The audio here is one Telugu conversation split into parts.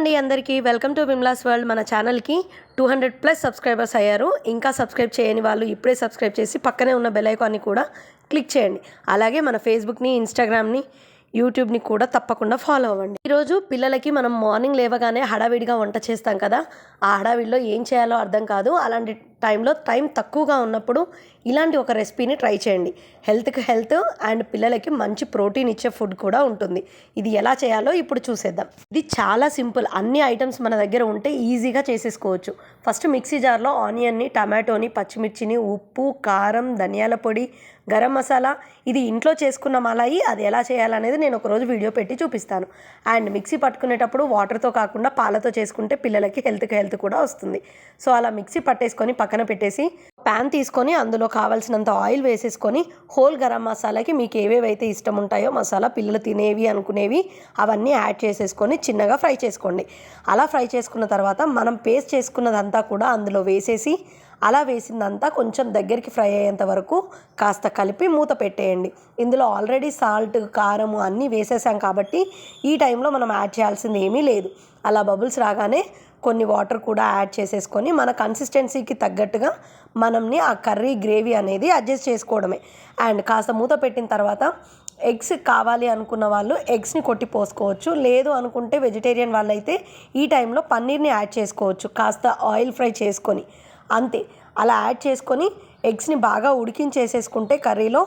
అండి అందరికీ వెల్కమ్ టు విమ్లాస్ వరల్డ్. మన ఛానల్కి 200+ సబ్స్క్రైబర్స్ అయ్యారు. ఇంకా సబ్స్క్రైబ్ చేయని వాళ్ళు ఇప్పుడే సబ్స్క్రైబ్ చేసి పక్కనే ఉన్న బెల్ ఐకాన్ని కూడా క్లిక్ చేయండి. అలాగే మన ఫేస్బుక్ని, ఇన్స్టాగ్రామ్ని, యూట్యూబ్ని కూడా తప్పకుండా ఫాలో అవ్వండి. ఈరోజు పిల్లలకి మనం మార్నింగ్ లేవగానే హడావిడిగా వంట చేస్తాం కదా, ఆ హడావిడిలో ఏం చేయాలో అర్థం కాదు. అలాంటి టైంలో టైం తక్కువగా ఉన్నప్పుడు ఇలాంటి ఒక రెసిపీని ట్రై చేయండి. హెల్త్కి హెల్త్ అండ్ పిల్లలకి మంచి ప్రోటీన్ ఇచ్చే ఫుడ్ కూడా ఉంటుంది. ఇది ఎలా చేయాలో ఇప్పుడు చూసేద్దాం. ఇది చాలా సింపుల్. అన్ని ఐటమ్స్ మన దగ్గర ఉంటే ఈజీగా చేసేసుకోవచ్చు. ఫస్ట్ మిక్సీ జార్లో ఆనియన్ని, టమాటోని, పచ్చిమిర్చిని, ఉప్పు, కారం, ధనియాల పొడి, గరం మసాలా, ఇది ఇంట్లో చేసుకున్న మలాయి, అది ఎలా చేయాలనేది నేను ఒకరోజు వీడియో పెట్టి చూపిస్తాను. అండ్ మిక్సీ పట్టుకునేటప్పుడు వాటర్తో కాకుండా పాలతో చేసుకుంటే పిల్లలకి హెల్త్కి హెల్త్ కూడా వస్తుంది. సో అలా మిక్సీ పట్టేసుకొని పక్కన పెట్టేసి ప్యాన్ తీసుకొని అందులో కావాల్సినంత ఆయిల్ వేసేసుకొని హోల్ గరం మసాలాకి మీకు ఏవేవైతే ఇష్టం ఉంటాయో మసాలా, పిల్లలు తినేవి అనుకునేవి అవన్నీ యాడ్ చేసేసుకొని చిన్నగా ఫ్రై చేసుకోండి. అలా ఫ్రై చేసుకున్న తర్వాత మనం పేస్ట్ చేసుకున్నదంతా కూడా అందులో వేసేసి అలా వేసిందంతా కొంచెం దగ్గరికి ఫ్రై అయ్యేంత వరకు కాస్త కలిపి మూత పెట్టేయండి. ఇందులో ఆల్రెడీ సాల్ట్, కారము అన్నీ వేసేసాం కాబట్టి ఈ టైంలో మనం యాడ్ చేయాల్సింది ఏమీ లేదు. అలా బబుల్స్ రాగానే కొన్ని వాటర్ కూడా యాడ్ చేసేసుకొని మన కన్సిస్టెన్సీకి తగ్గట్టుగా మనంని ఆ కర్రీ గ్రేవీ అనేది అడ్జస్ట్ చేసుకోవడమే. అండ్ కాస్త మూత పెట్టిన తర్వాత ఎగ్స్ కావాలి అనుకున్న వాళ్ళు ఎగ్స్ని కొట్టి పోసుకోవచ్చు. లేదు అనుకుంటే వెజిటేరియన్ వాళ్ళైతే ఈ టైంలో పన్నీర్ని యాడ్ చేసుకోవచ్చు, కాస్త ఆయిల్ ఫ్రై చేసుకొని. అంతే, అలా యాడ్ చేసుకొని ఎగ్స్ని బాగా ఉడికించేసేసుకుంటే కర్రీలో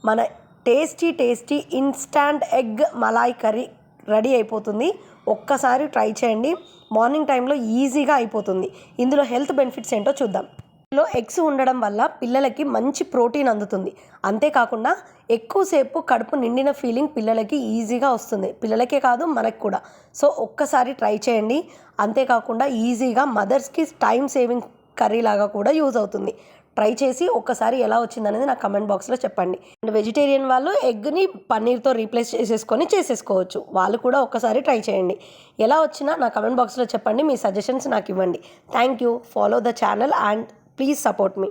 మన tasty instant egg Malay curry ready అయిపోతుంది. ఒక్కసారి ట్రై చేయండి. మార్నింగ్ టైంలో ఈజీగా అయిపోతుంది. ఇందులో హెల్త్ బెనిఫిట్స్ ఏంటో చూద్దాం. ఇందులో ఎగ్స్ ఉండడం వల్ల పిల్లలకి మంచి ప్రోటీన్ అందుతుంది. అంతేకాకుండా ఎక్కువసేపు కడుపు నిండిన ఫీలింగ్ పిల్లలకి ఈజీగా వస్తుంది. పిల్లలకే కాదు, మనకు కూడా. సో ఒక్కసారి ట్రై చేయండి. అంతేకాకుండా ఈజీగా మదర్స్కి టైం సేవింగ్ కర్రీ లాగా కూడా యూజ్ అవుతుంది. ట్రై చేసి ఒక్కసారి ఎలా వచ్చిందనేది నాకు కమెంట్ బాక్స్లో చెప్పండి. అండ్ వెజిటేరియన్ వాళ్ళు ఎగ్ని పన్నీర్తో రీప్లేస్ చేసేసుకోవచ్చు. వాళ్ళు కూడా ఒక్కసారి ట్రై చేయండి. ఎలా వచ్చినా నా కమెంట్ బాక్స్లో చెప్పండి. మీ సజెషన్స్ నాకు ఇవ్వండి. Thank you. Follow the channel and please support me.